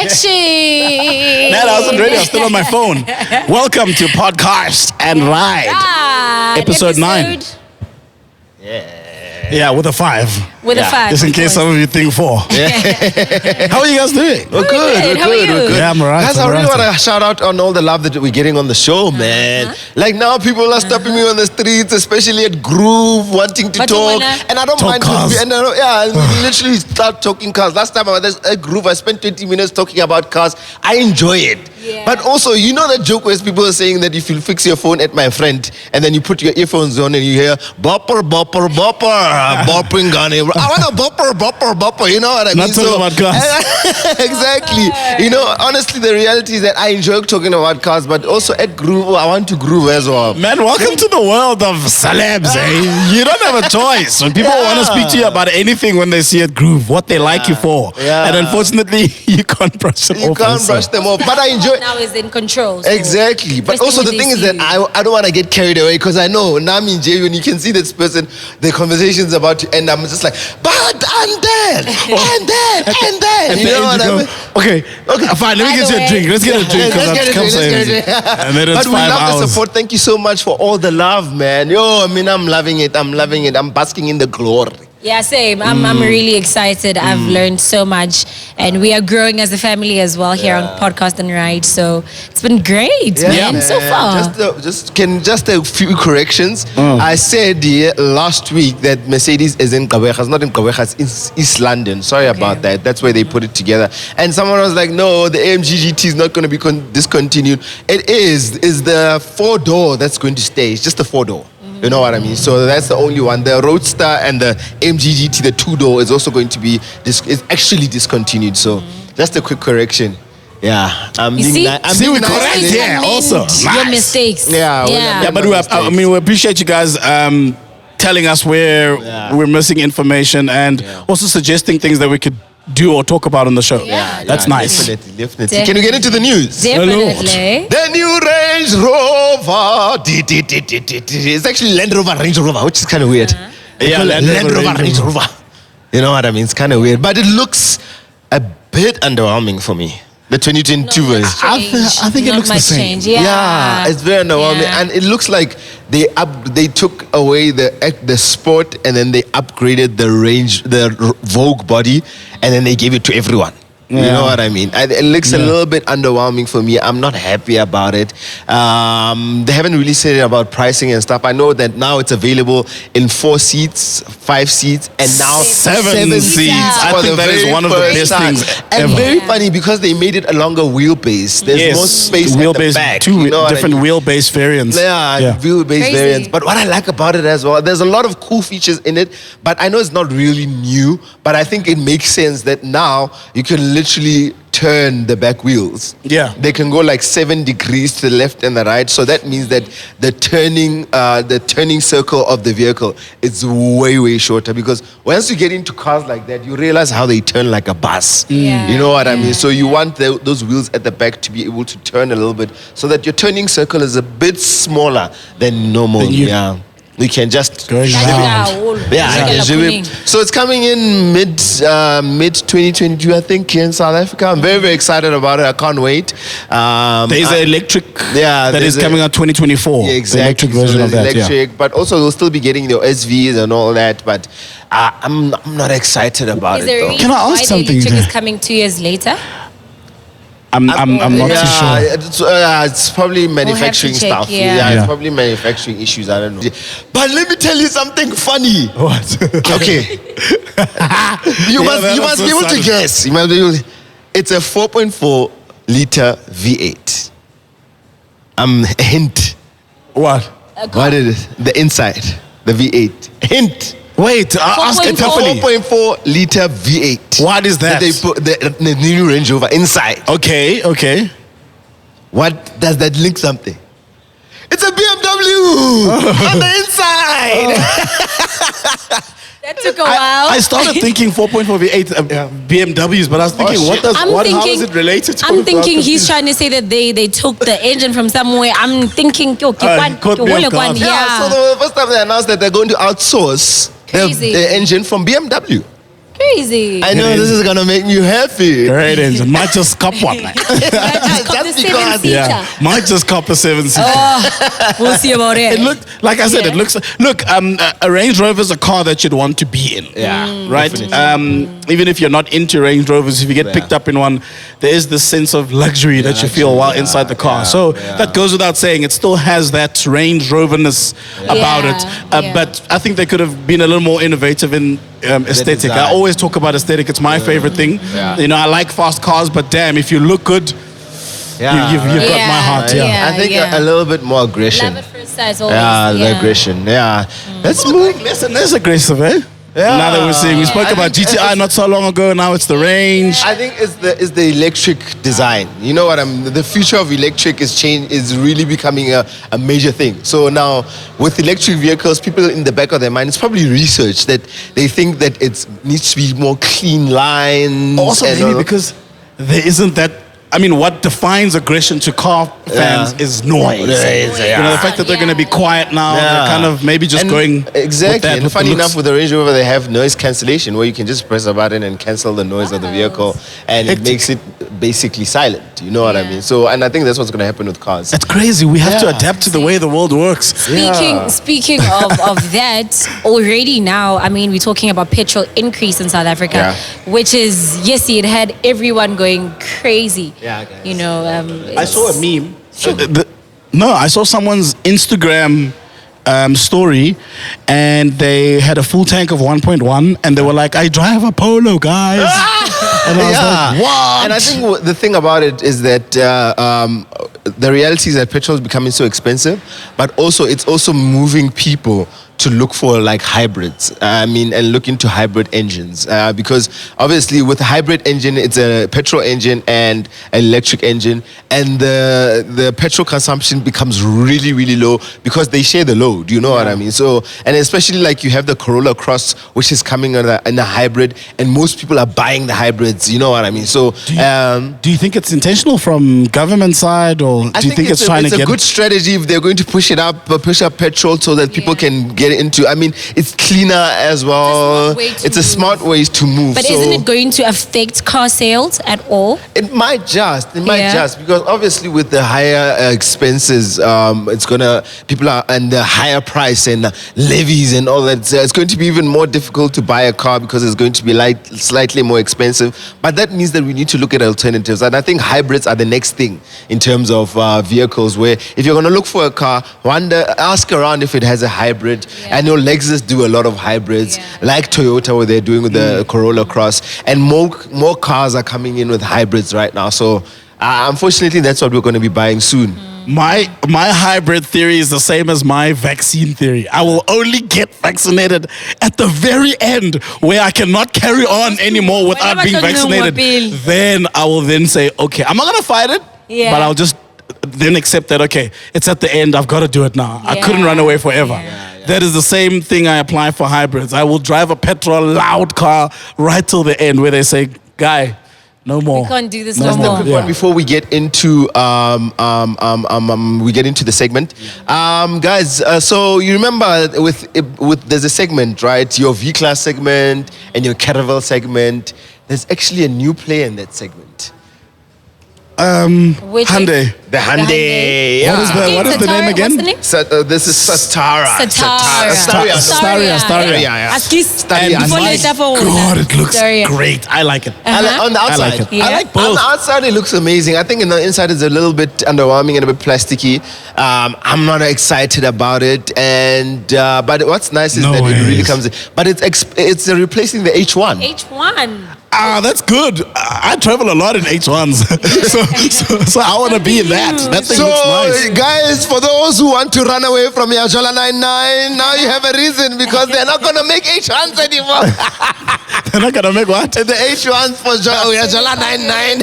Action! Man, I wasn't ready. I was still on my phone. Welcome to Podcarst and Ride. Episode 9. Yeah, with a 5. With a 5. Just in case some of you think 4. How are you guys doing? We're good. How are you? We're good. Yeah, I'm alright. Guys, I really want to shout out on all the love that we're getting on the show, man. Like now, people are stopping me on the streets, especially at Groove, wanting to But you talk, wanna and I don't talk mind. cars. And we literally start talking cars. Last time I was at Groove, I spent 20 minutes talking about cars. I enjoy it. Yeah. But also, you know that joke where people are saying that if you fix your phone at my friend, and then you put your earphones on and you hear bopper, bopper, bopper, bopping gun. I want a bopper, bopper, bopper. You know what I mean? Not talking about cars. Exactly. You know, honestly, the reality is that I enjoy talking about cars, but also at Groove, I want to groove as well. Man, welcome to the world of celebs, eh? You don't have a choice. When people want to speak to you about anything when they see it Groove, what they like you for. Yeah. And unfortunately, you can't brush them You off. can't brush them off. But I enjoy. Now is in control. So Exactly. But first also thing the when thing they is see that you. I don't want to get carried away because I know now I'm in jail when you can see this person, the conversation's about to end. I'm just like, but I'm dead, and dead, and dead. At You the know end what I you mean? go, okay, fine, let me By get the you a way- drink. Let's get a drink because Let's I've get come it, so let's get easy. it. And then it's But we 5 love the hours. support. Thank you so much for all the love, man. Yo, I mean, I'm loving it. I'm loving it. I'm basking in the glory. Yeah, same. I'm really excited. I've learned so much, and we are growing as a family as well here on Podcast and Ride. So it's been great, man, so far. Just a few corrections. I said last week that Mercedes is in Kaweja. It's not in Kaweja, it's in East London. Sorry about that. That's where they put it together. And someone was like, no, the AMG GT is not going to be discontinued. It is. It's the 4-door that's going to stay. It's just the 4-door. You know what I mean? So that's the only one. The Roadster and the AMG GT, the 2-door, is also going to be is actually discontinued. So just a quick correction. Yeah, I'm You being see? ni- I'm See, being we nice correct, today. yeah. Amend also, your nice. mistakes. Yeah, Yeah, but we appreciate you guys telling us where we're missing information and also suggesting things that we could do or talk about on the show. Yeah, That's nice. Definitely. Can we get into the news? Definitely. The new Range Rover. It's actually Land Rover Range Rover, which is kind of weird. They Yeah, call it Land Rover, Land Range Rover. You know what I mean? It's kind of weird, but it looks a bit underwhelming for me. The 2022 version. I think it Not looks the much same. change. Yeah. It's very underwhelming, Yeah. and it looks like they took away the sport, and then they upgraded the range, the Vogue body, and then they gave it to everyone. You know what I mean? It looks a little bit underwhelming for me. I'm not happy about it. They haven't really said about pricing and stuff. I know that now it's available in 4 seats, 5 seats, and now 7 seats. I for think the that is very one of the first best time. things And ever. very funny because they made it a longer wheelbase. There's more space at the wheelbase, back. 2 you know what I different mean? wheelbase variants. Yeah, wheelbase Crazy. variants. But what I like about it as well, there's a lot of cool features in it, but I know it's not really new, but I think it makes sense that now you can literally turn the back wheels. Yeah. They can go like 7 degrees to the left and the right. So that means that the turning circle of the vehicle is way, way shorter, because once you get into cars like that, you realize how they turn like a bus. Yeah. You know what I mean? So you want those wheels at the back to be able to turn a little bit so that your turning circle is a bit smaller than normal. Than You can just Going round. So it's coming in mid 2022, I think, here in South Africa. I'm very, very excited about it. I can't wait. There's an electric that is coming out 2024. Yeah, The exactly. electric version of that. Electric, but also we'll still be getting the SVs and all that. But I'm not excited about Is it there a though. reason Can I ask why the something electric there? is coming 2 years later? I'm not too sure. It's probably manufacturing check, stuff. yeah. It's probably manufacturing issues. I don't know. But let me tell you something funny. What? Okay. you must be able to guess. You must be able to, it's a 4.4 liter V8. A hint. What? What is it? The inside. The V8. Hint. Wait, ask it It's a properly. 4.4 liter V8. What is that? They put the new Range Rover inside. Okay. What does that link something? It's a BMW on the inside. That took a while. I started thinking 4.4 V8 BMWs, but I was thinking, how is it related to? I'm thinking he's trying to say that they took the engine from somewhere. I'm thinking, caught me off guard. Yeah, so the first time they announced that they're going to outsource Crazy. the engine from BMW. Crazy. I know this is gonna make you happy. Great engine. Might just cop one. Like. Just because. Yeah. Might just cop a 7-seater. Oh, we'll see about it. It looked, like I said, it looks. Look, a Range Rover is a car that you'd want to be in. Yeah. Right. Even if you're not into Range Rovers, if you get picked up in one, there is this sense of luxury that you feel while inside the car. So that goes without saying. It still has that Range Roverness about it. But I think they could have been a little more innovative in aesthetic. I always talk about aesthetic. It's my favorite thing. You know, I like fast cars, but damn, if you look good, you've got my heart. I think a little bit more aggression. Love at first sight, always. The aggression. Yeah. Let's move. Less aggressive, eh? Yeah. Now that we're seeing, we spoke about GTI not so long ago. Now it's the Range. I think it's the electric design. You know what the future of electric is really becoming a major thing. So now with electric vehicles, people in the back of their mind, it's probably research that they think that it needs to be more clean lines. Also, maybe because there isn't that. I mean, what defines aggression to car fans is noise. You know, the fact that they're going to be quiet now, they're kind of maybe just going exactly. With that, and funny enough, with the Range Rover, they have noise cancellation where you can just press a button and cancel the noise of the vehicle, and it makes it basically silent. You know what I mean? So, and I think that's what's going to happen with cars. It's crazy. We have to adapt to the way the world works. Speaking of that, already now, I mean, we're talking about petrol increase in South Africa, which is, yes, it had everyone going crazy. Yeah, guys. You know, I saw a meme. I saw someone's Instagram story, and they had a full tank of 1.1, and they were like, "I drive a Polo, guys." And I was like, "What?" And I think the thing about it is that the reality is that petrol is becoming so expensive, but also it's also moving people to look for like hybrids. And look into hybrid engines because obviously with a hybrid engine, it's a petrol engine and an electric engine, and the petrol consumption becomes really, really low because they share the load. You know what I mean? So, and especially like you have the Corolla Cross, which is coming in a hybrid, and most people are buying the hybrids. You know what I mean? So, do you think it's intentional from government side, or do you think it's trying to get? It's a good strategy if they're going to push up petrol so that people can get into. I mean, it's cleaner as well. It's a smart way to move. But isn't it going to affect car sales at all? It might just. Because obviously with the higher expenses, it's gonna and the higher price and levies and all that. So it's going to be even more difficult to buy a car because it's going to be slightly more expensive. But that means that we need to look at alternatives, and I think hybrids are the next thing in terms of vehicles. Where if you're going to look for a car, ask around if it has a hybrid. I know Lexus do a lot of hybrids, like Toyota, what they're doing with the Corolla Cross, and more cars are coming in with hybrids right now. So unfortunately, that's what we're going to be buying soon. My hybrid theory is the same as my vaccine theory. I will only get vaccinated at the very end where I cannot carry on anymore without being vaccinated. Then I will then say, okay, I'm not going to fight it, but I'll just then accept that, okay, it's at the end, I've got to do it now. I couldn't run away forever. That is the same thing I apply for hybrids. I will drive a petrol loud car right till the end where they say, guy, no more. We can't do this no more. Quick one before we get into the segment, guys. So you remember with there's a segment, right? Your V-Class segment and your Caravel segment. There's actually a new player in that segment. Hyundai. The Hyundai. Yeah. What is the name again? What's the name? This is Staria. Staria. God, it looks great. I like it. On the outside, I like it. I like both. On the outside, it looks amazing. I think in the inside, it's a little bit underwhelming and a bit plasticky. I'm not excited about it. And but what's nice is that it really comes in. But it's replacing the H1. H1. That's good. I travel a lot in H1s, so I want to be in that. That thing looks nice. Guys, for those who want to run away from Yajola 99, now you have a reason because they're not going to make H1s anymore. They're not going to make what? The H1s for Yajola 99.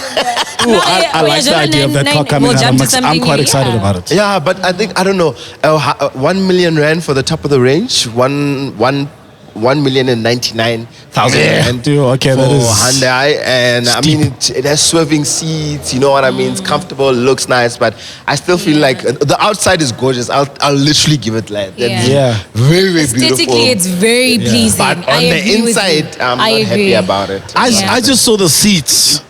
I like the idea of that car coming out. I'm quite excited about it. Yeah, but I don't know, 1 million rand for the top of the range, one 1,099,000 okay, for that is Hyundai, and I steep. mean it has swerving seats. You know what I mean? It's comfortable, looks nice, but I still feel like the outside is gorgeous. I'll literally give it like that. Yeah. Very beautiful. Aesthetically, it's very pleasing. But on I the agree with you. inside, I'm I not agree. happy about it. I just saw the seats,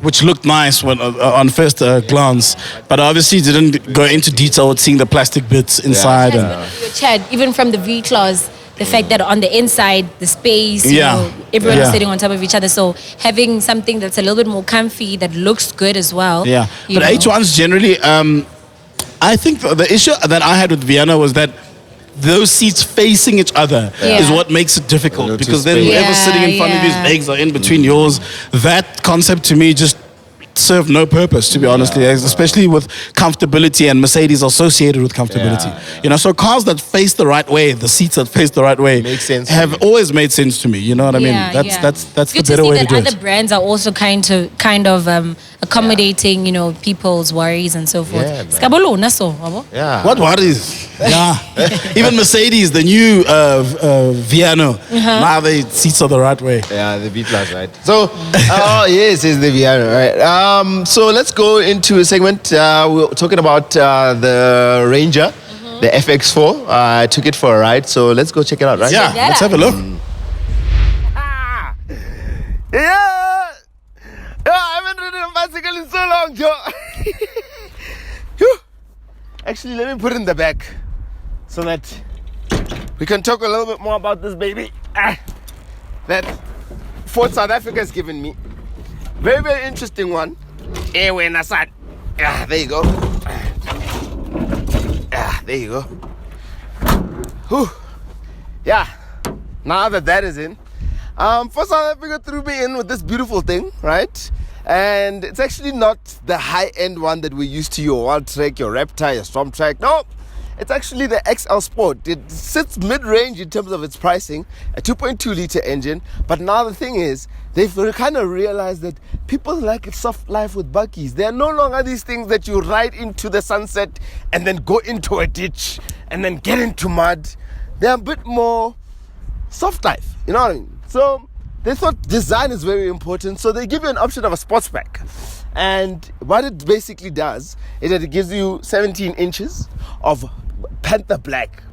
which looked nice when on first glance, but obviously didn't go into detail with seeing the plastic bits inside. Your Chad, even from the V-claws, the fact that on the inside, the space, you know, everyone is sitting on top of each other. So having something that's a little bit more comfy, that looks good as well. Yeah, you but know. H1s generally, I think the issue that I had with Vienna was that those seats facing each other is what makes it difficult, because then whoever's sitting in front of you's legs are in between yours. That concept to me just served no purpose, to be honest, especially with comfortability, and Mercedes associated with comfortability. You know, so cars that face the right way, the seats that face the right way, Makes sense have always made sense to me. You know what I mean? That's the better way to do other it. brands are also kind of accommodating, you know, people's worries and so forth. Yeah, Skabolo, so, abo? Yeah. What worries? Yeah. Even Mercedes, the new Viano, now the seats are the right way. Yeah, the B-class, right? So, yes, it's the Viano, right? So let's go into a segment. We're talking about the Ranger, the FX4. I took it for a ride, so let's go check it out, right? Yeah, let's have a look. Yeah! I haven't ridden a bicycle in so long, Joe. Phew. Actually, let me put it in the back so that we can talk a little bit more about this baby that Ford South Africa has given me. Very, very interesting one. There you go. There you go. Whew. Yeah. Now that is in, for South Africa threw me in with this beautiful thing, right? And it's actually not the high-end one that we're used to, your Wild Trek, your Raptor, your Storm Track. No, it's actually the XL Sport. It sits mid-range in terms of its pricing, a 2.2-liter engine. But now the thing is, they've kind of realized that people like a soft life with buggies. They are no longer these things that you ride into the sunset and then go into a ditch and then get into mud. They're a bit more soft life, you know what I mean? So they thought design is very important, so they give you an option of a sports pack. And what it basically does is that it gives you 17 inches of Panther Black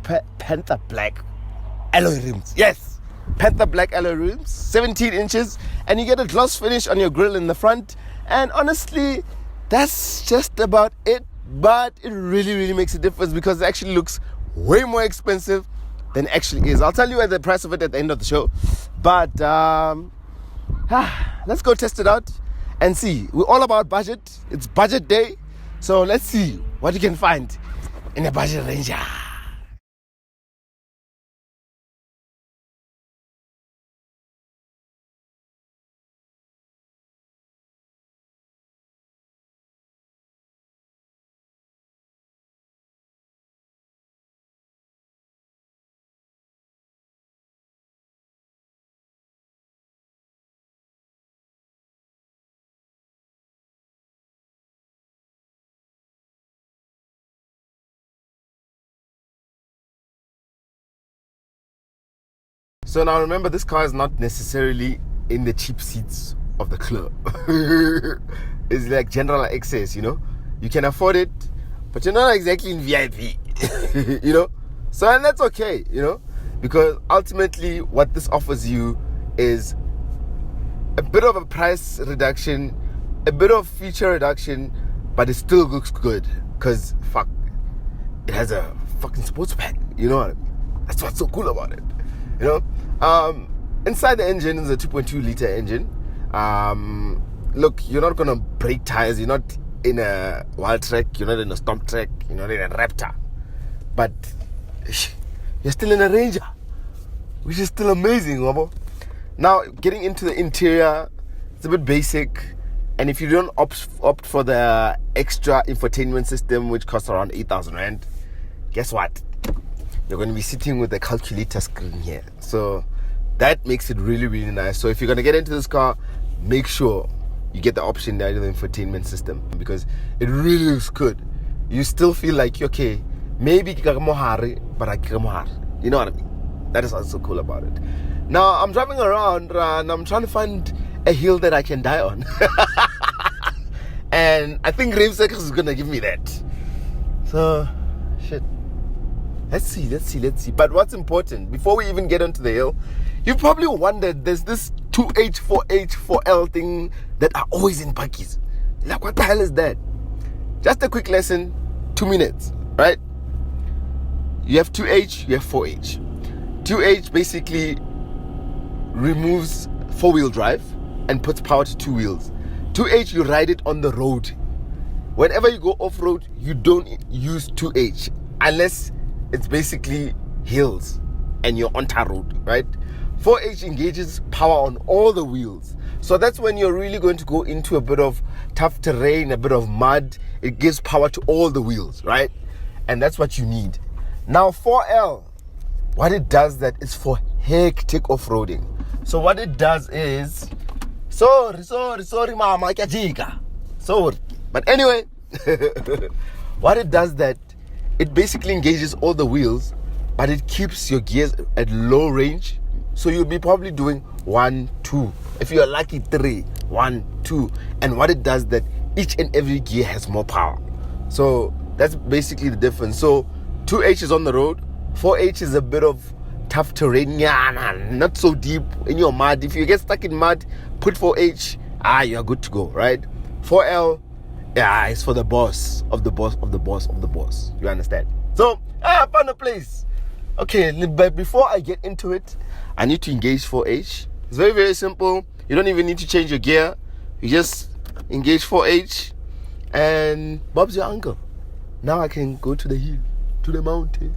alloy rims. Yes, Panther Black alloy rims, 17 inches, and you get a gloss finish on your grille in the front. And honestly, that's just about it. But it really, really makes a difference, because it actually looks way more expensive than it actually is. I'll tell you the price of it at the end of the show. But let's go test it out and see. We're all about budget. It's budget day. So let's see what you can find in a budget Ranger. So now remember, this car is not necessarily in the cheap seats of the club. It's like general access, you know. You can afford it, but you're not exactly in VIP, you know. So, and that's okay, you know, because ultimately what this offers you is a bit of a price reduction, a bit of feature reduction, but it still looks good, because fuck, it has a fucking sports pack, you know what I mean? That's what's so cool about it, you know. Inside the engine is a 2.2-liter engine. Look, you're not gonna break tires. You're not in a Wild Trek. You're not in a Storm Trek. You're not in a Raptor. But you're still in a Ranger, which is still amazing, Wabo. Now, getting into the interior, it's a bit basic. And if you don't opt for the extra infotainment system, which costs around 8,000 Rand, guess what? You're going to be sitting with a calculator screen here. So that makes it really, really nice. So if you're going to get into this car, make sure you get the option there, the infotainment system, because it really looks good. You still feel like, okay, maybe but I you know what I mean? That is also cool about it. Now, I'm driving around and I'm trying to find a hill that I can die on. And I think Rs6 is going to give me that. So, shit. Let's see. But what's important, before we even get onto the hill, you probably wondered, there's this 2H, 4H, 4L thing that are always in bakkies. Like, what the hell is that? Just a quick lesson, 2 minutes, right? You have 2H, you have 4H. 2H basically removes 4-wheel drive and puts power to 2 wheels. 2H, you ride it on the road. Whenever you go off-road, you don't use 2H unless it's basically hills and you're on tar road, right? 4H engages power on all the wheels. So that's when you're really going to go into a bit of tough terrain, a bit of mud. It gives power to all the wheels, right? And that's what you need. Now 4L, what it does that is for hectic off-roading. So what it does is, sorry mama, sorry. But anyway, what it does that, it basically engages all the wheels, but it keeps your gears at low range. So you'll be probably doing 1, 2. If you're lucky, 3, 1, 2. And what it does that each and every gear has more power. So that's basically the difference. So 2H is on the road. 4H is a bit of tough terrain. Not so deep in your mud. If you get stuck in mud, put 4H. You're good to go, right? 4L, it's for the boss of the boss of the boss of the boss. You understand? So, I found a place. Okay, but before I get into it, I need to engage 4H. It's very, very simple. You don't even need to change your gear. You just engage 4H and Bob's your uncle. Now I can go to the hill, to the mountain.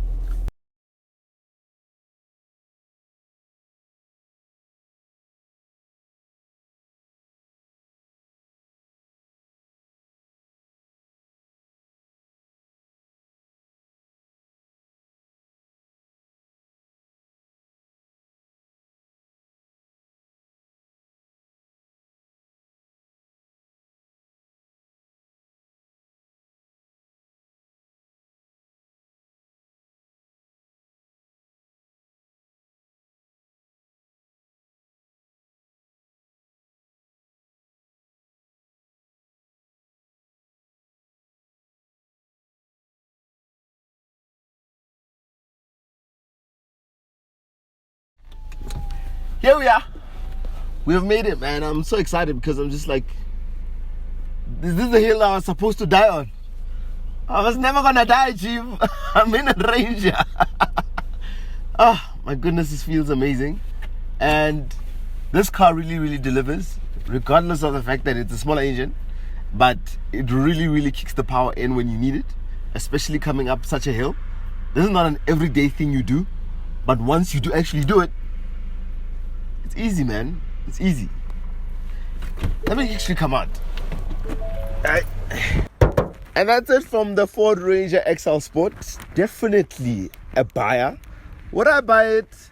Here we are. We have made it, man. I'm so excited because I'm just like, is this the hill I was supposed to die on? I was never gonna die, Chief. I'm in a Ranger. Oh, my goodness, this feels amazing. And this car really, really delivers, regardless of the fact that it's a smaller engine. But it really, really kicks the power in when you need it, especially coming up such a hill. This is not an everyday thing you do, but once you do actually do it, it's easy, man. It's easy. Let me actually come out. And that's it from the Ford Ranger XL Sport. Definitely a buyer. Would I buy it?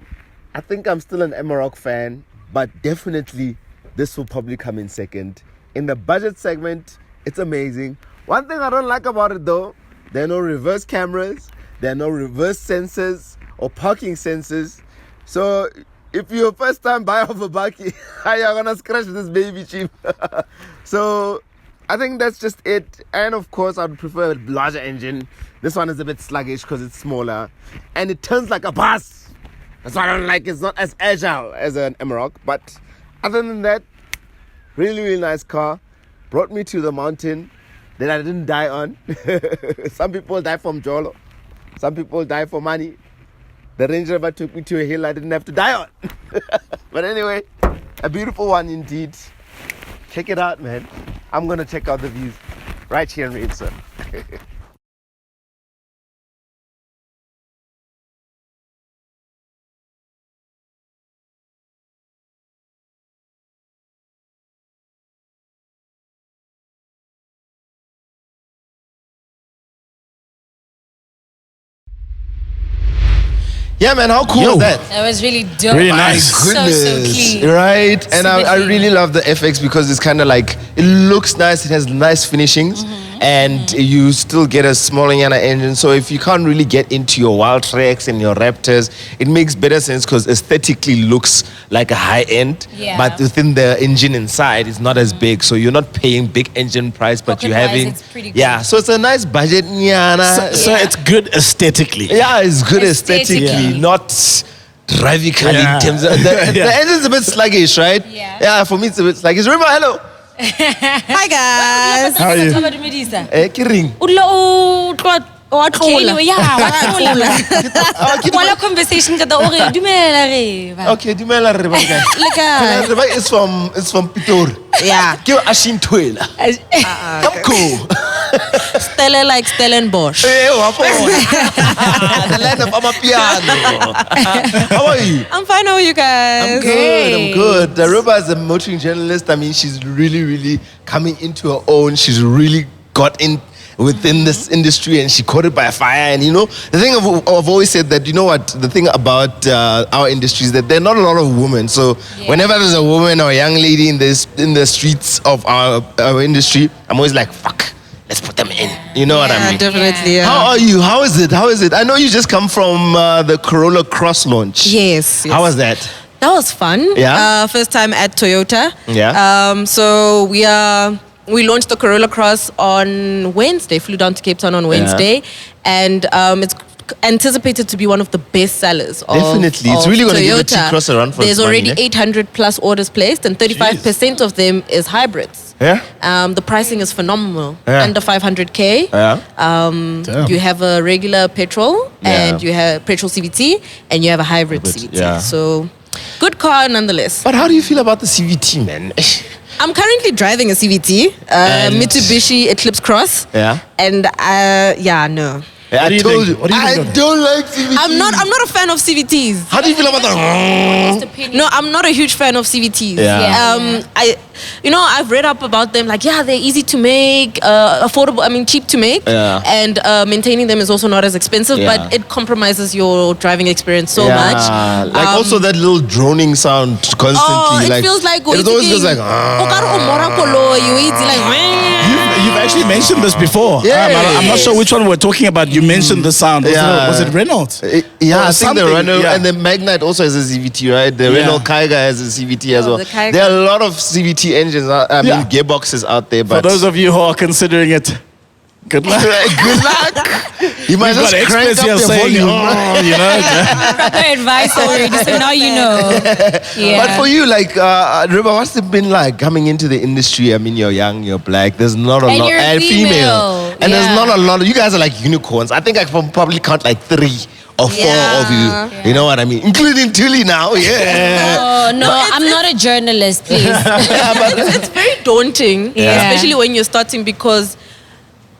I think I'm still an Amarok fan, but definitely this will probably come in second. In the budget segment, it's amazing. One thing I don't like about it though, there are no reverse cameras, there are no reverse sensors or parking sensors. So if you're a first time buyer of a bakkie, you're gonna scratch this baby, Chief. So I think that's just it. And of course, I'd prefer a larger engine. This one is a bit sluggish because it's smaller. And it turns like a bus. That's what I don't like. It's not as agile as an Amarok. But other than that, really, really nice car. Brought me to the mountain that I didn't die on. Some people die from Jolo. Some people die for money. The Range Rover took me to a hill I didn't have to die on. But anyway, a beautiful one indeed. Check it out, man. I'm going to check out the views right here in Redson. Yeah, man, how cool is that? That was really dope. Really nice. So clean. Right? And I really love the FX because it's kind of like, it looks nice, it has nice finishings. and you still get a small Yana engine. So if you can't really get into your Wild Treks and your Raptors, it makes better sense because aesthetically looks like a high end, but within the engine inside is not as big. So you're not paying big engine price, but you're having it's pretty good. So it's a nice budget Yana. So it's good aesthetically. Yeah, it's good aesthetically, not drivically in terms of the engine's a bit sluggish, right? Yeah, for me it's a bit sluggish. Remember, hello. Hi guys. How are you? Kiring. Wala conversation ka daw ore dumela re. Okay, dumela re ba kae? Re ba is from Pitori. Yeah. Ke Ashin Twela. Come cool. Stella like Stellenbosch. Hey, the land of Amapiano. How are you? I'm fine. How are you guys? I'm good. Ruba is a motoring journalist. I mean, she's really coming into her own. She's really got in within this industry and she caught it by fire. And you know, the thing I've always said that, you know what, the thing about our industry is that there are not a lot of women. So whenever there's a woman or a young lady in the streets of our industry, I'm always like, fuck, let's put them in. You know what I mean? Definitely. Yeah. How are you? How is it? I know you just come from the Corolla Cross launch. Yes. How was that? That was fun. Yeah. First time at Toyota. Yeah. So we launched the Corolla Cross on Wednesday. Flew down to Cape Town on Wednesday, and it's anticipated to be one of the best sellers of Definitely. It's really going to give a T-Cross a run for There's its money, already 800 plus orders placed, and 35% of them is hybrids. Yeah. The pricing is phenomenal. Yeah. Under 500K. Yeah. You have a regular petrol, and you have petrol CVT, and you have a hybrid CVT. Yeah. So, good car nonetheless. But how do you feel about the CVT, man? I'm currently driving a CVT, Mitsubishi Eclipse Cross. Yeah. And no. I told you. What do you think I of it? don't like CVTs. I'm not a fan of CVTs. How do you feel about that? No, I'm not a huge fan of CVTs. Yeah. I've read up about them. Like, they're easy to make, affordable. I mean, cheap to make, and maintaining them is also not as expensive. Yeah. But it compromises your driving experience so much. Like also that little droning sound constantly. Oh, it like, feels like it always goes like. You've actually mentioned this before. I'm not sure which one we're talking about. You mentioned the sound. Was it Renault? I think the Renault and the Magnite also has a CVT, right? The Renault Kaiga has a CVT as well. There are a lot of CVT engines, gearboxes out there. But for those of you who are considering it, good luck. Good luck. You might just crank up the volume. Proper advice already, so now you know. But for you, like, Riba, what's it been like coming into the industry? I mean, you're young, you're black. There's not a lot, you're and female, and there's not a lot. You guys are like unicorns. I think I can probably count like 3 or 4 of you. You know what I mean? Including Tuli now. Yeah. Oh, no, I'm not a journalist, please. It's very daunting, especially when you're starting, because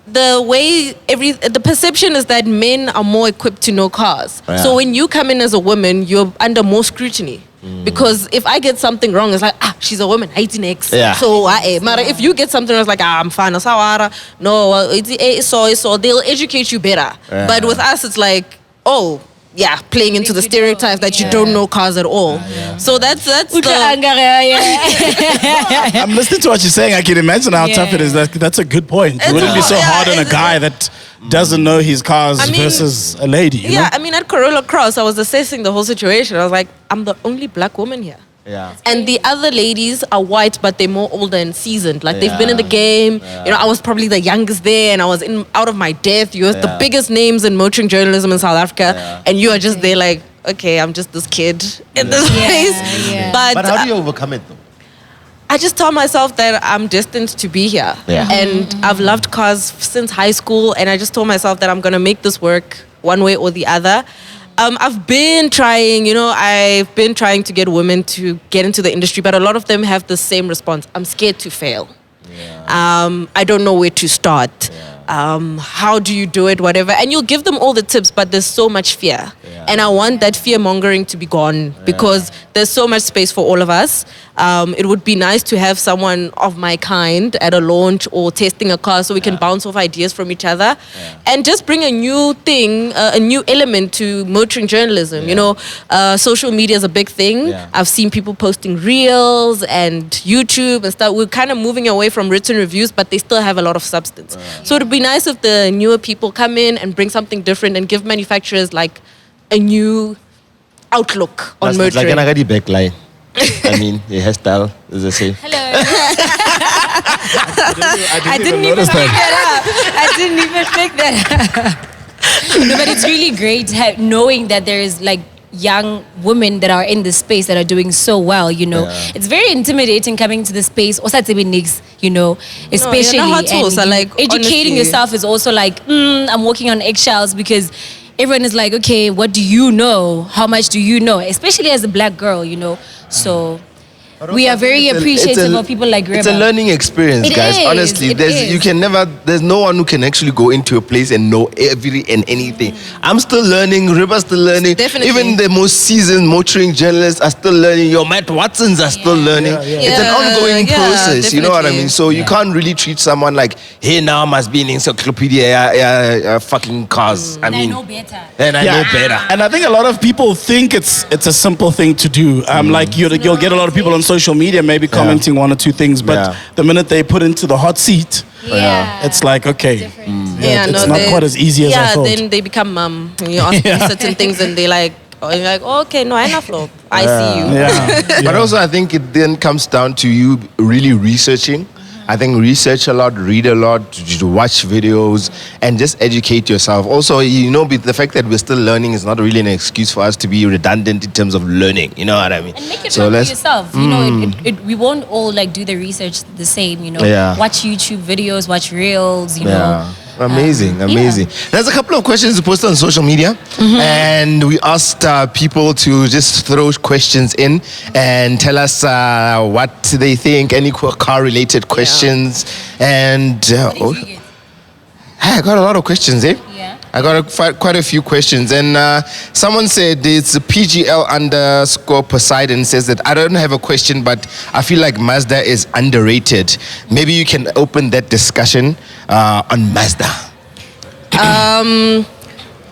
the perception is that men are more equipped to know cars. So when you come in as a woman, you're under more scrutiny. Because if I get something wrong, it's like, she's a woman, 18X. So, if you get something wrong, it's like, I'm fine. No, it's so they'll educate you better. But with us, it's like, playing into the stereotypes that you don't know cars at all. So that's I'm listening to what you're saying. I can imagine how tough it is. That's a good point. It wouldn't be so hard on a guy that doesn't know his cars versus a lady. You know? I mean, at Corolla Cross, I was assessing the whole situation. I was like, I'm the only black woman here. And the other ladies are white, but they're more older and seasoned. Like, they've been in the game. I was probably the youngest there, and I was out of my depth. You're the biggest names in motoring journalism in South Africa, and you are just there like, okay, I'm just this kid in this place. But how do you overcome it, though? I just tell myself that I'm destined to be here. And I've loved cars since high school, and I just told myself that I'm going to make this work one way or the other. I've been trying to get women to get into the industry, but a lot of them have the same response. I'm scared to fail. I don't know where to start. How do you do it? Whatever. And you'll give them all the tips, but there's so much fear. And I want that fear mongering to be gone because there's so much space for all of us. It would be nice to have someone of my kind at a launch or testing a car so we can bounce off ideas from each other and just bring a new thing, a new element to motoring journalism. You know, social media is a big thing. I've seen people posting reels and YouTube and stuff. We're kind of moving away from written reviews, but they still have a lot of substance. So it'd be nice if the newer people come in and bring something different and give manufacturers like a new outlook on motoring. Like an Agadi backline. I mean, the hairstyle is the same. Hello. I didn't even pick that up. I didn't even pick that up. No, but it's really great knowing that there is like young women that are in the space that are doing so well, you know. It's very intimidating coming to the space, you know, especially like, educating honestly. yourself is also like, I'm walking on eggshells because everyone is like, okay, what do you know? How much do you know? Especially as a black girl, you know. So we are very appreciative of people like Reba. It's a learning experience, guys. Honestly, there's no one who can actually go into a place and know every and anything. I'm still learning. Reba's still learning. Definitely. Even the most seasoned motoring journalists are still learning. Your Matt Watsons are still learning. It's an ongoing process. You know what I mean? So you can't really treat someone like, hey, now I must be an encyclopedia, fucking cars. I know better. And I know better. And I think a lot of people think it's a simple thing to do. Like you'll get a lot of people on social media maybe commenting one or two things, but the minute they put into the hot seat, it's like, okay, it's not quite as easy as I thought. Then they become you ask them certain things and they're like, okay, no, enough, love. I see you. But also I think it then comes down to you really researching. I think research a lot, read a lot, watch videos, and just educate yourself. Also, you know, the fact that we're still learning is not really an excuse for us to be redundant in terms of learning. You know what I mean? And make it fun for yourself. You know, we won't all like do the research the same. You know, watch YouTube videos, watch reels. You know. Amazing. There's a couple of questions posted on social media, and we asked people to just throw questions in and tell us what they think, any car-related questions. And I got a lot of questions, I got quite a few questions, and someone said it's PGL_Poseidon says that I don't have a question, but I feel like Mazda is underrated. Maybe you can open that discussion on Mazda.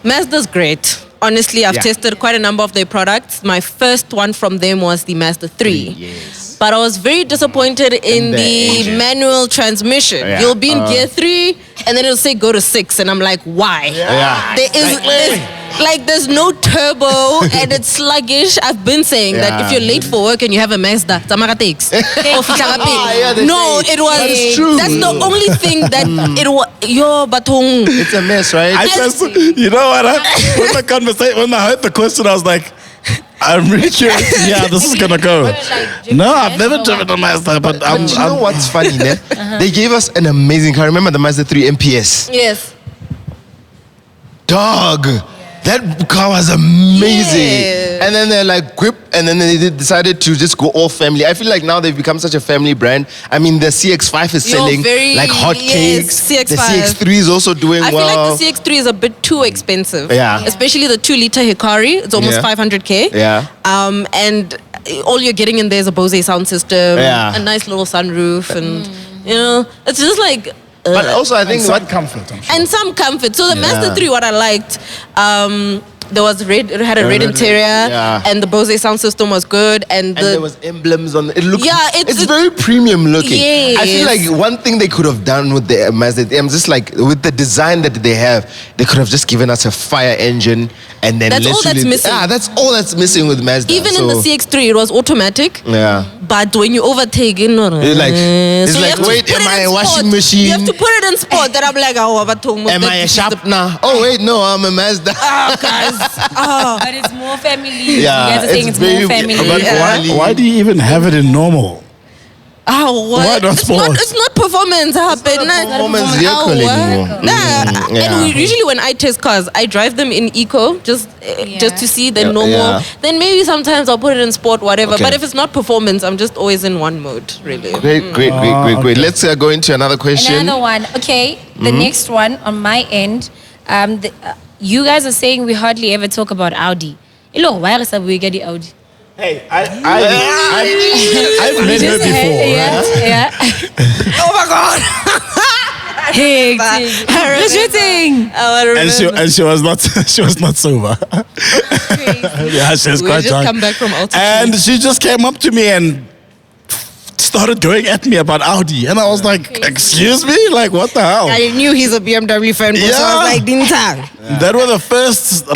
Mazda's great. Honestly, I've tested quite a number of their products. My first one from them was the Mazda 3. But I was very disappointed in the manual transmission. You'll be in gear 3 and then it'll say go to 6 and I'm like, why? There's no turbo and it's sluggish. I've been saying that if you're late for work and you have a Mazda, Tamara takes. No, it was. That's the only thing that it was. Yo, batong. It's a mess, right? You know what? When I heard the question, I was like, I'm really curious. Yeah, this is gonna go. No, I've never driven a Mazda, but you know what's funny, ne? They gave us an amazing car. Remember the Mazda 3 MPS? Yes. Dog. That car was amazing. And then they're like, whip, and then they decided to just go all family. I feel like now they've become such a family brand. I mean, the CX-5 is selling like hotcakes. CX-5. The CX-3 is also doing well. I feel like the CX-3 is a bit too expensive. Especially the 2-liter Hikari. It's almost 500K. And all you're getting in there is a Bose sound system, a nice little sunroof, and, you know, it's just like... But also, I think some comfort. I'm sure. And some comfort. So the Mazda 3, what I liked, there was red. It had a red interior, and the Bose sound system was good, and there was emblems on it. Looked, it's very premium looking. Yes. I feel like one thing they could have done with the Mazda, I'm just like with the design that they have, they could have just given us a fire engine, and then that's all that's missing. That's all that's missing with Mazda. Even in the CX-3, it was automatic. But when you overtake, it's like, wait, am I a washing machine? You have to put it in sport. Then I'm like, am I a sharpener? Oh wait, no, I'm a Mazda. Oh, guys. But it's more family. You guys are saying it's more family. But why do you even have it in normal? Oh, what? Why not sport? It's not performance. It's not a performance vehicle anymore. And usually when I test cars, I drive them in eco just to see the normal. Then maybe sometimes I'll put it in sport, whatever. But if it's not performance, I'm just always in one mode, really. Great. Let's go into another question. Another one. Okay, the next one on my end. you guys are saying we hardly ever talk about Audi. Look, why are we getting Audi? Hey, I've met her before. Yeah. Oh my God. Hey, shooting. And she was not sober. Yeah, she was quite just drunk. come back from altitude. And she just came up to me and started going at me about Audi, and I was like, "Excuse me, like what the hell?" I knew he's a BMW fan, so I was like, "Dintang." That were the first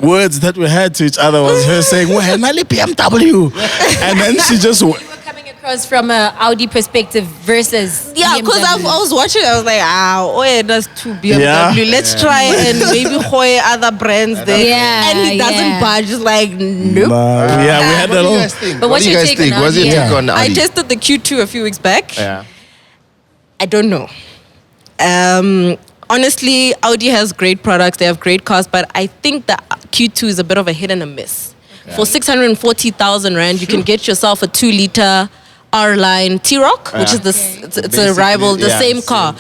words that we had to each other. Was her saying, "Well, Nali BMW," and then she just. Coming across from an Audi perspective versus Because I was watching, I was like, that's too BMW. Yeah. Let's try and maybe hoy other brands there. Yeah, And he doesn't budge. Just like, nope. We had What that do you all. guys think? But What do you what's guys your take think? on What's your Audi? take on I Audi? tested the Q2 a few weeks back. Yeah. I don't know. Honestly, Audi has great products. They have great cars, but I think the Q2 is a bit of a hit and a miss. For 640,000 Rand, you can get yourself a 2-liter R-Line T-Roc, which is it's a rival, the same car.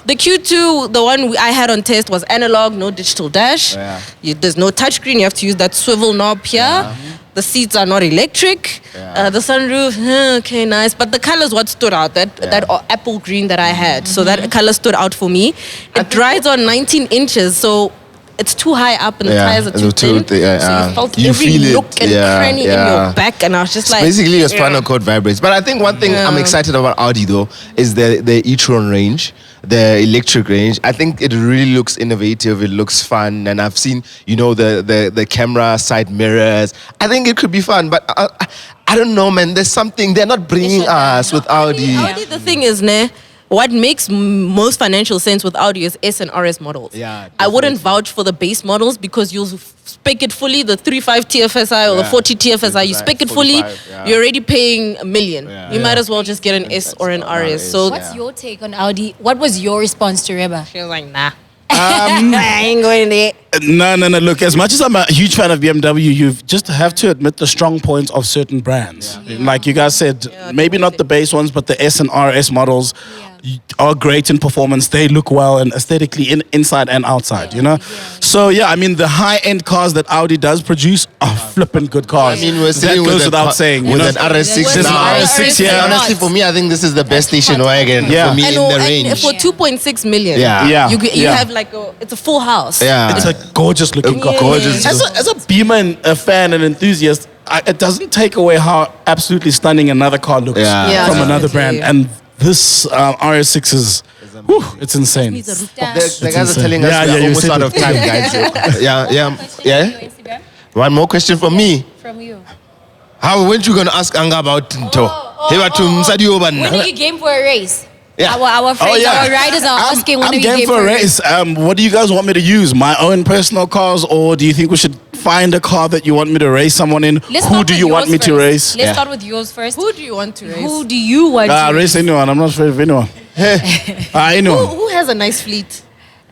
The Q2, the one I had on test was analog, no digital dash. There's no touchscreen. You have to use that swivel knob here. The seats are not electric. The sunroof, okay, nice. But the color is what stood out, that apple green that I had. So that color stood out for me. It rides on 19 inches, so it's too high up and the tires are too thin. So you felt every feel nook it. and cranny in your back, and I was just like... Basically, your spinal cord vibrates. But I think one thing I'm excited about Audi, though, is the e-tron range, the electric range. I think it really looks innovative. It looks fun. And I've seen, the camera side mirrors. I think it could be fun. But I don't know, man. There's something they're not bringing us with Audi. Audi, the thing is, what makes most financial sense with Audi is S and RS models. Yeah, I wouldn't vouch for the base models because you'll spec it fully, the 35 TFSI or the 40 TFSI, you spec it fully, you're already paying $1 million. You might as well just get an S or an RS. So what's your take on Audi? What was your response to Reba? she was like, nah. I ain't going there. No. Look, as much as I'm a huge fan of BMW, you just have to admit the strong points of certain brands. Like you guys said, maybe not the base ones, but the S and RS models are great in performance. They look well and aesthetically inside and outside, So, I mean, the high-end cars that Audi does produce are flipping good cars. I mean, we're sitting that goes with without saying. With an RS6 There's now. an RS6, yeah. Honestly, for me, I think this is the best station wagon for me in the range. And for 2.6 million, Yeah. you have it's a full house. Yeah. It's a gorgeous looking car. Gorgeous. As a Beamer and a fan and enthusiast, it doesn't take away how absolutely stunning another car looks from another brand. And this RS6 is, it's insane. The guys are telling us we're almost out of time, guys. Yeah. One more question from me. From you. How weren't you going to ask Anga about Tinto? When are you game for a race? Yeah. Our friends, our riders are asking when I'm are you game for a race. What do you guys want me to use? My own personal cars, or do you think we should find a car that you want me to race someone in? Who do you want me to race? Let's start with yours first. Who do you want to race? Who do you want to race anyone. I'm not afraid of anyone. Anyone. Who has a nice fleet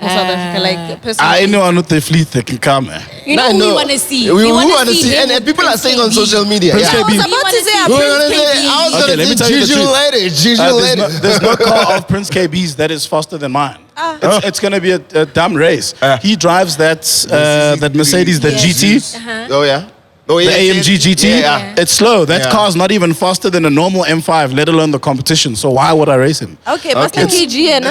in South Africa? Like personally? Anyone with the fleet that can come. You know who we want to see. We want to see. And people are saying on social media. Prince I was KB. about to say I was Okay, let me tell you the truth. Gigi There's no car of Prince KB's that is faster than mine. It's going to be a dumb race. He drives that Mercedes, the GT. Oh, yeah. The AMG GT, it's slow. That car's not even faster than a normal M5, let alone the competition. So why would I race him? Okay, Master KG,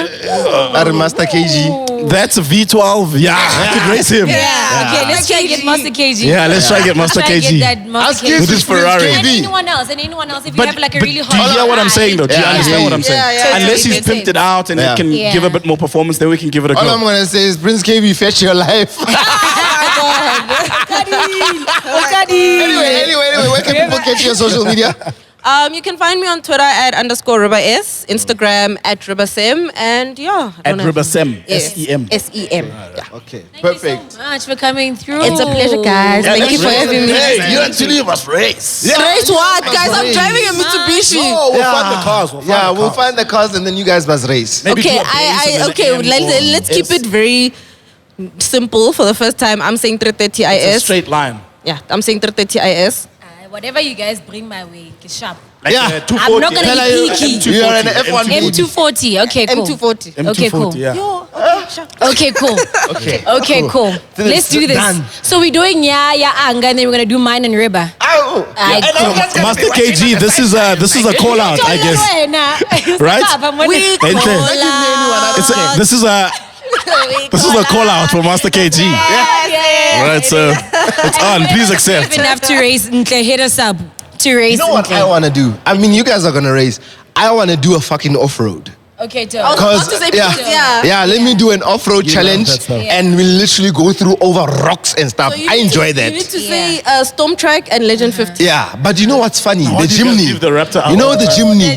Master KG. That's a V12. Yeah, I could race him. Okay, let's try and get Master KG. Yeah, let's try and get Master Try and KG. get that Master Ask KG. With his Ferrari. And anyone else, if you have like a really hot... do you hear what I'm saying though? Do you understand what I'm saying? Yeah. Unless he's pimped it out and it can give a bit more performance, then we can give it a All I'm go. going to say is Prince KB, fetch your life. Anyway, where can people catch you on social media? You can find me on Twitter at _RibaS, Instagram at RibaSem, and At RibaSem, S-E-M. SEM. Okay, Thank perfect. you so much for coming through. It's a pleasure, guys. Thank you for having me. Hey, you actually must race. Race what? Guys, I'm driving a Mitsubishi. No, we'll find the cars. We'll find the cars and then you guys must race. Maybe Okay, do a base and then AM let's or keep it very simple for the first time. I'm saying 330 It's a IS. straight line. Yeah, I'm saying 330 IS. Whatever you guys bring my way, it's sharp. Like Yeah. 240. I'm not gonna Tell be her picky. you are an F1 M240. Okay, cool. M240. Okay, cool. M240, yeah. Okay, cool. Okay, cool. Let's do this. Done. So we're doing Anga, and then we're gonna do mine and Riba. Ow. Aight, cool. Master KG, this is a call out, I guess. Right? We Ente. call out. This is a call out for Master KG. Yeah. Right, so it's on. Please accept. Even have to raise Ntle, hit us up to raise You know what I want to do? I mean, you guys are going to race. I want to do a fucking off-road. Okay, dope. Cause, to say yeah, pictures, yeah. let me do an off-road challenge that stuff. and we literally go through over rocks and stuff. So you I need enjoy to, that. You need to say Storm Track and Legend 50. Yeah, but you know what's funny? Why The do you guys chimney. leave the Raptor You know out? the chimney.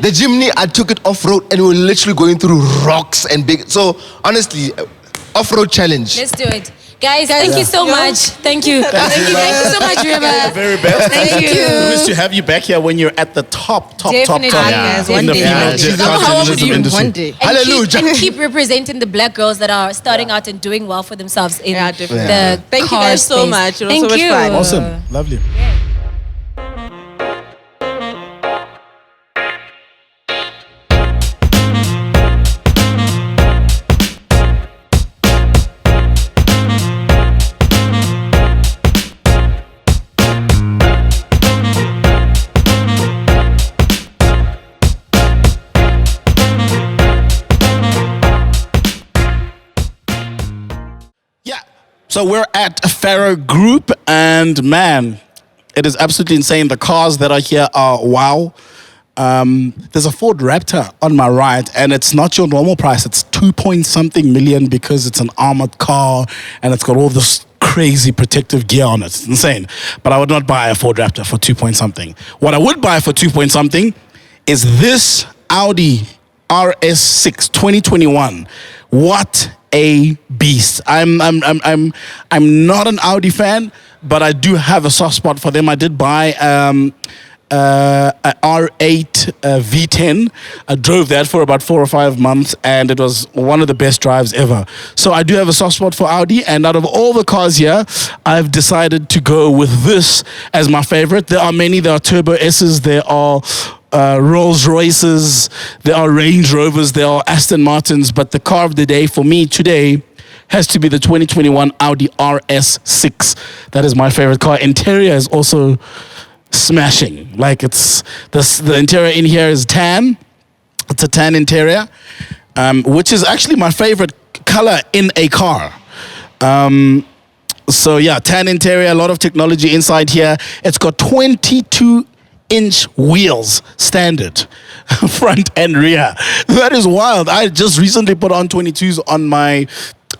The chimney, I took it off-road and we were literally going through rocks and big. So honestly, off-road challenge. Let's do it. Guys, thank you so much. Thank you. Thank you so much, Riba. Very best. Thank you. We wish to have you back here when you're at the top. Definitely. Yes, in one the day. female She's car how old journalism are you? industry. One day. And Hallelujah. and keep representing the black girls that are starting out and doing well for themselves in Yeah, definitely. the Thank you car guys so space. much. It was Thank so much you. fun. Awesome. Lovely. Yeah. So we're at Pharoah Group, and man, it is absolutely insane. The cars that are here are wow. There's a Ford Raptor on my right, and it's not your normal price. It's 2-point-something million because it's an armored car and it's got all this crazy protective gear on it. It's insane. But I would not buy a Ford Raptor for 2-point-something. What I would buy for 2-point-something is this Audi Rs6 2021. What a beast. I'm not an Audi fan, but I do have a soft spot for them. I did buy a R8 V10. I drove that for about 4 or 5 months, and it was one of the best drives ever. So I do have a soft spot for Audi, and out of all the cars here, I've decided to go with this as my favorite. There are many. There are Turbo S's, there are Rolls Royces, there are Range Rovers, there are Aston Martins, but the car of the day for me today has to be the 2021 Audi Rs6. That is my favorite car. Interior is also smashing. Like it's the interior in here is tan. It's a tan interior, which is actually my favorite color in a car. So yeah, tan interior, a lot of technology inside here. It's got 22-inch wheels standard, front and rear. That is wild. I just recently put on 22s on my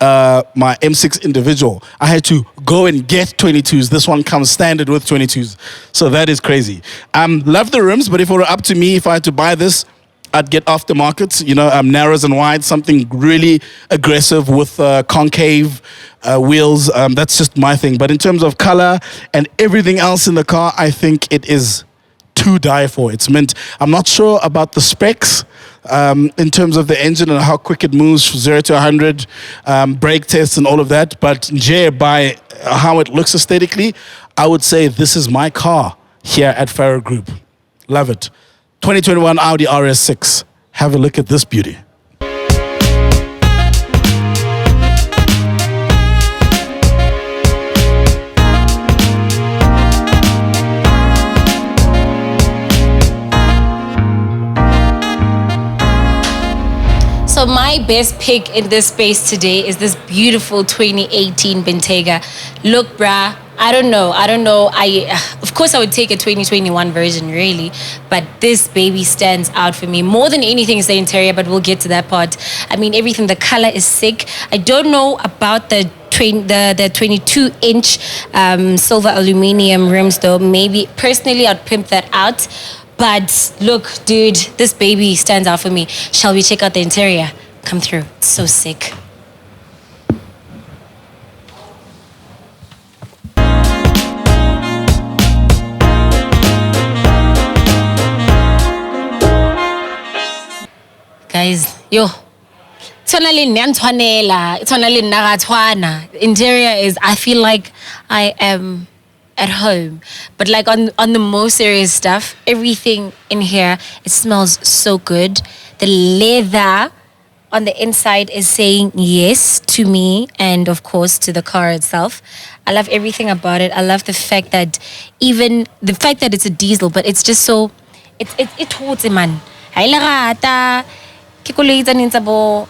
my M6 individual. I had to go and get 22s. This one comes standard with 22s. So that is crazy. Love the rims, but if it were up to me, if I had to buy this, I'd get aftermarket, narrows and wide, something really aggressive with concave wheels. That's just my thing. But in terms of color and everything else in the car, I think it is to die for. It's mint. I'm not sure about the specs in terms of the engine and how quick it moves from 0 to 100, brake tests and all of that. But by how it looks aesthetically, I would say this is my car here at Pharoah Group. Love it. 2021 Audi Rs6. Have a look at this beauty. So my best pick in this space today is this beautiful 2018 Bentayga. Look, brah, I don't know. Of course, I would take a 2021 version, really. But this baby stands out for me. More than anything is the interior, but we'll get to that part. I mean, everything, the color is sick. I don't know about the 22-inch silver aluminum rims, though. Maybe, personally, I'd pimp that out. But look, dude, this baby stands out for me. Shall we check out the interior? Come through. It's so sick. Guys, interior is, I feel like I am at home. But like on the more serious stuff, everything in here, it smells so good. The leather on the inside is saying yes to me and of course to the car itself. I love everything about it. I love the fact that it's a diesel, but it's just so it holds a man.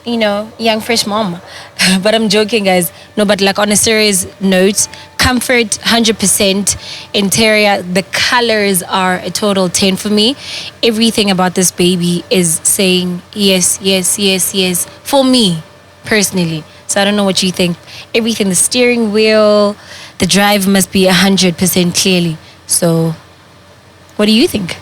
You know, young fresh mom. But I'm joking, guys. No, but like on a serious note, comfort 100%. Interior, the colors are a total 10 for me. Everything about this baby is saying yes, yes, yes, yes for me personally. So I don't know what you think. Everything, the steering wheel, the drive must be 100% clearly. So what do you think?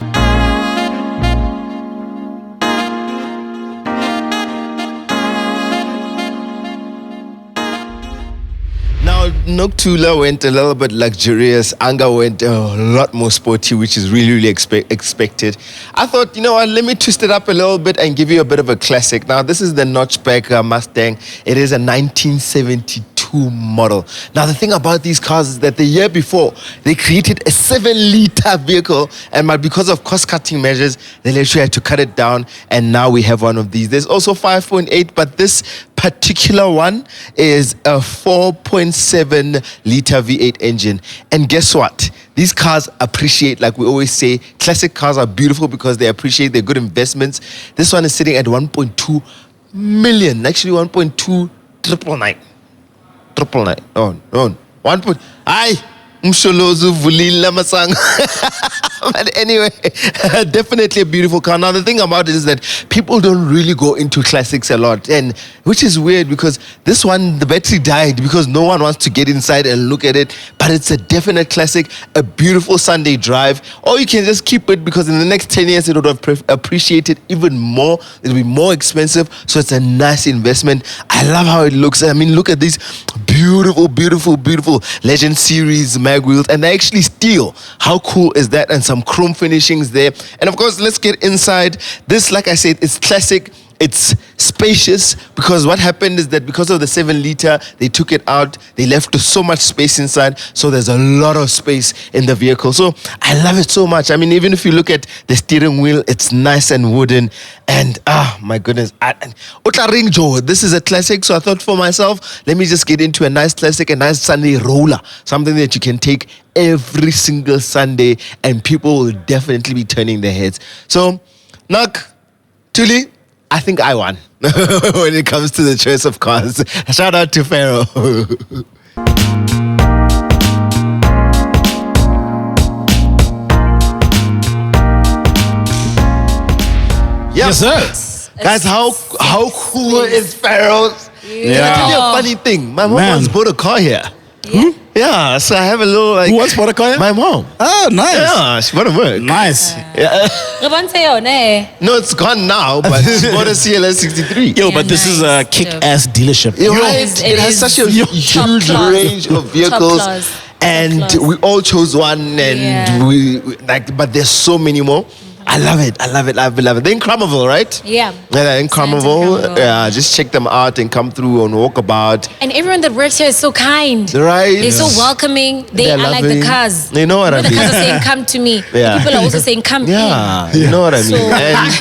Noktula went a little bit luxurious. Anga went a lot more sporty, which is really, really expected. I thought, you know what, let me twist it up a little bit and give you a bit of a classic. Now, this is the notchback Mustang. It is a 1972 model. Now, the thing about these cars is that the year before, they created a 7-liter vehicle, and because of cost-cutting measures, they literally had to cut it down, and now we have one of these. There's also 5.8, but this particular one is a 4.7-liter V8 engine. And guess what? These cars appreciate, like we always say, classic cars are beautiful because they appreciate, they're good investments. This one is sitting at 1.2 million. Actually, 1.2 Oh, 1. Msholozu vulila masang. But anyway, definitely a beautiful car. Now, the thing about it is that people don't really go into classics a lot, and which is weird because this one, the battery died because no one wants to get inside and look at it. But it's a definite classic, a beautiful Sunday drive. Or you can just keep it because in the next 10 years, it would have appreciated even more. It'll be more expensive. So it's a nice investment. I love how it looks. I mean, look at these beautiful, beautiful, beautiful Legend Series MacG wheels, and they're actually steel. How cool is that? And some chrome finishings there. And of course, let's get inside. This, like I said, it's classic. It's spacious because what happened is that because of the 7-liter, they took it out. They left so much space inside. So there's a lot of space in the vehicle. So I love it so much. I mean, even if you look at the steering wheel, it's nice and wooden. And my goodness. This is a classic. So I thought for myself, let me just get into a nice classic, a nice Sunday roller. Something that you can take every single Sunday and people will definitely be turning their heads. So, Tuli, I think I won when it comes to the choice of cars. Shout out to Pharoah. Yes, sir. Guys, how cool is Pharoah's? Yeah. Can I tell you a funny thing? My mom once bought a car here. Yeah. Yeah, so I have a little like... Who once bought a car here? My mom. Oh, nice. Yeah, she bought a work. Nice. Yeah. No, No, it's gone now, but she bought a CLS 63. Yo, but this is a kick-ass dealership. You're It right. is- It it has is such a top huge class. range of vehicles. class. And Top class. we all chose one, and Yeah. we like, but there's so many more. I love it. I love it. I love it. They're in Cramerville, right? Yeah. Yeah, in Cramerville. Cramerville. Yeah, just check them out and come through and walk about. And everyone that works here is so kind. Right? They're so welcoming. They're I like loving. the cars. You know what I The mean? cars are saying, come to me. Yeah. The people are also saying, come Yeah, in. you know what I mean. So- And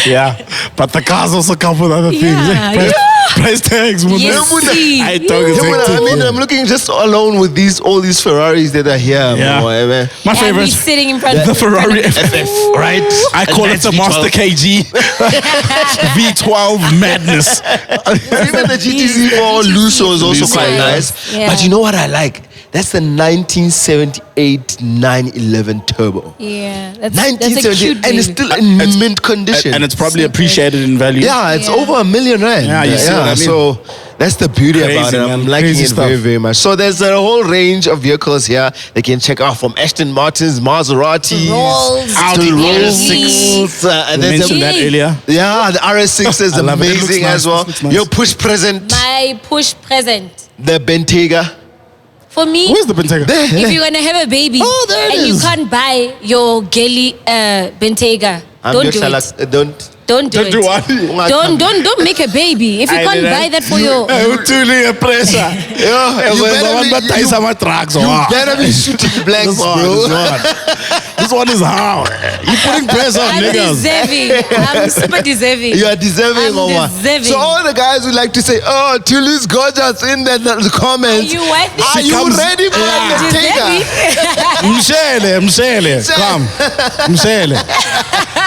Yeah. But the cars also come with other things. Yeah, Price tags. Yes, see. I don't yeah, think I mean, I'm looking just alone with all these Ferraris that are here. Yeah. Boy, man. My And favorite, we're sitting in front the Ferrari FF, right? I call And it the that's Master V12. KG V12 madness. Even the GTZ4 Lusso is also Lusso, quite yeah. nice. Yeah. But you know what I like? That's the 1978 911 Turbo. Yeah, that's a 1978, cute and it's baby. still in mint condition. And it's probably appreciated in value. yeah, it's Yeah. over R1 million. Yeah, you see what I mean? So that's the beauty about Crazy, it. man. I'm liking Crazy it stuff. very, very much. So there's a whole range of vehicles here they can check out, from Aston Martins, Maseratis, Rolls, Audi to Rs6. and We there's mentioned that earlier. yeah, the RS6 is I love it. It looks amazing nice. as well. It looks nice. Your push present, My push present. the Bentayga. For me, Where's the Bentayga? if you're gonna have a baby Oh, there it and you is. can't buy your girly Bentayga, don't do it. Don't Don't do it. Don't make a baby if you can't buy that for your. Tuli pressure. You better be shooting blanks, bro. This one is how you putting pressure on I'm niggas. deserving. I'm super deserving. You are deserving, I'm Omar. deserving. So all the guys who like to say, "Oh, Tuli's gorgeous" in the comments. Are you what? Are you ready for the taker? Mshele, come. Mshele.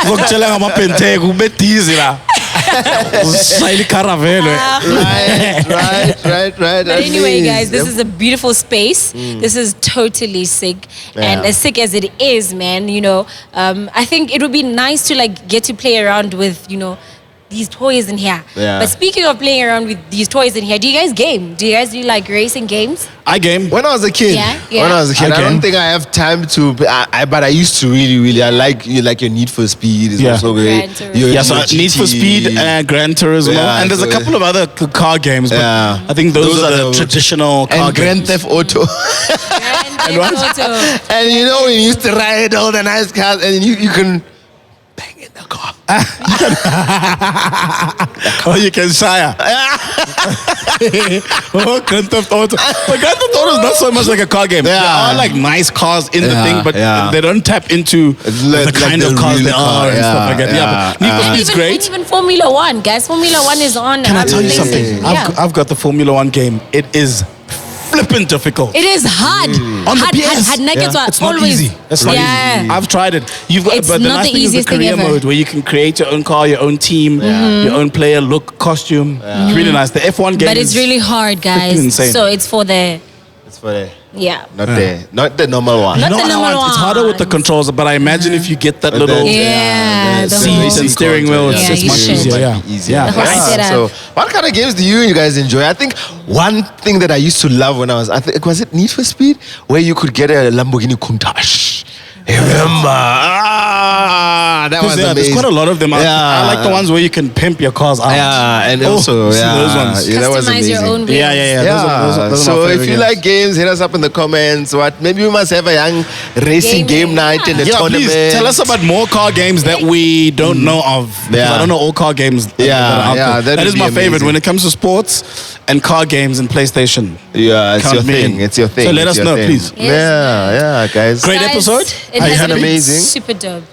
Ngokutshela ngamapente kubetizi la. Usayili caravelle. Right. But anyway, guys, this is a beautiful space. This is totally sick. And as sick as it is, man, I think it would be nice to like get to play around with, these toys in here. Yeah. But speaking of playing around with these toys in here, do you guys game? Do you guys do like racing games? I game. When I was a kid, Yeah. when I was a kid, I Okay. don't think I have time to. But I used to really. I like your Need for Speed is Yeah. also great. Gran Turismo. Your So Need for Speed, Gran Turismo, Yeah, and there's a so- couple of other car games. But Yeah. I think those are the traditional car and Grand games. Theft Auto. And what? Auto. And when you used to ride all the nice cars, and you can bang in the car. Oh, you can shire. Oh, Grand Theft Auto. But Grand Theft Auto is not so much like a car game. Yeah. There are like nice cars in the Yeah, thing, but yeah. they don't tap into the like kind the of cars real they car, are and stuff like that. yeah, Yeah, but Need for Speed's And great. even Formula One, guys. Formula One is on. Can I tell you places. something? Yeah. I've got the Formula One game. It is flipping difficult. It is hard. On the hard, PS. hard. Nuggets are It's not always easy. It's not Yeah. easy. I've tried it. You've got, It's but the not nice the thing is the easiest thing career ever. mode where you can create your own car, your own team, your own player, look, costume. It's really nice. The F1 game But it's is really hard, guys. insane. So it's for the It's for the not the normal one. Not You know the what I normal want? It's harder with the ones. controls, but I imagine if you get that little Yeah, the seats whole- and steering wheel, Yeah, it's you much should. easier. Yeah, Easier. yeah. The whole Nice. setup. So, what kind of games do you guys enjoy? I think one thing that I used to love when I think was it Need for Speed, where you could get a Lamborghini Countach. Remember? That was There's amazing. quite a lot of them. Yeah. I like the ones where you can pimp your cars out. Yeah, and Oh, also see those ones. Yeah, that was Customize your amazing. own wheels. Yeah. Those are So my if favorite you games. like games, hit us up in the comments. Maybe we must have a young racing game Gaming, night in the Yeah, tournament. please tell us about more car games that we don't know of. Because Yeah. I don't know all car games. That Yeah, are out yeah, there. that That would is be my favorite amazing. when it comes to sports and car games and PlayStation. Yeah, it's Count your me thing. in. It's your thing. So let It's us your know, thing. please. Yes, Yeah, guys. Great Guys, episode. It I has had been amazing. super dope.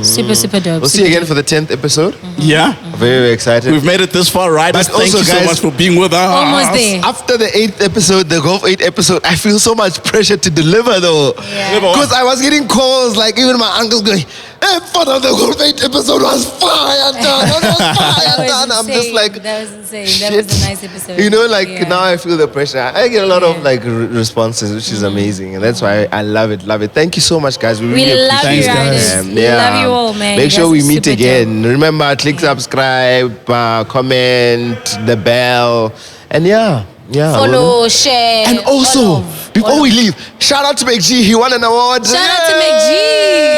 Super dope. We'll see you again for the 10th episode. Yeah. Very excited. We've made it this far, right? But Thank also, you so guys, much for being with us. Almost there. After the 8th episode, the Golf 8 episode, I feel so much pressure to deliver though. Yeah. Because I was getting calls, like even my uncle's going, hey, Father, the Golf 8 episode was fire done. That was fire done. I'm just like, that was insane. That was a nice episode. like now I feel the pressure. I get a lot of Yeah. like responses, which is amazing. And that's why I love it. Thank you so much, guys. We We really love appreciate you, Thanks, riders. guys. We love you all, man. Make You sure guys we are meet super again. Remember, click subscribe, comment, the bell, and yeah. Follow, share. And also, all of- before all we of- leave, shout out to MacG. He won an award. Shout out to MacG.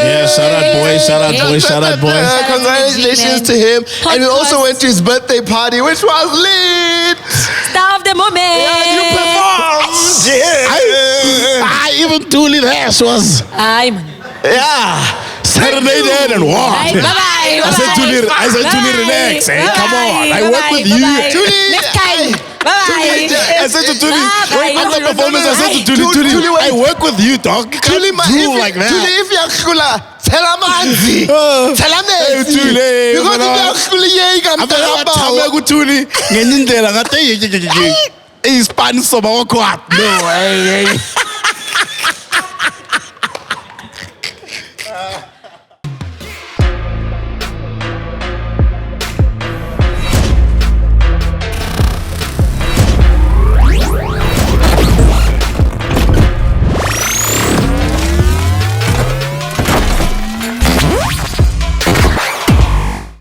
Yeah, shout out, boy. Shout out, boy. Shout out, boy. Shout out to Congratulations MacG, to him. And we also Podcarst. went to his birthday party, which was lit. Star of the moment. Yeah, you performed. I even Dooley there was Aye, man. Yeah. serenaded and walked. Bye-bye. I said, Dooley, Bye-bye. relax. Hey, Bye-bye. come on. I work Bye-bye. with you. Bye-bye. Julie, Next time. Bye-bye. I said to Dooley, Bye-bye. after the performance, I said to Julie, Dooley, Julie, wait. I work with you, dog. You Julie, can't do like that. Julie, if you're tell amanzi. Tell Hey, Julie, Because if you're Abela kuthuli ngenye indlela ngathi hey Spanish soba wakwat. No, hey.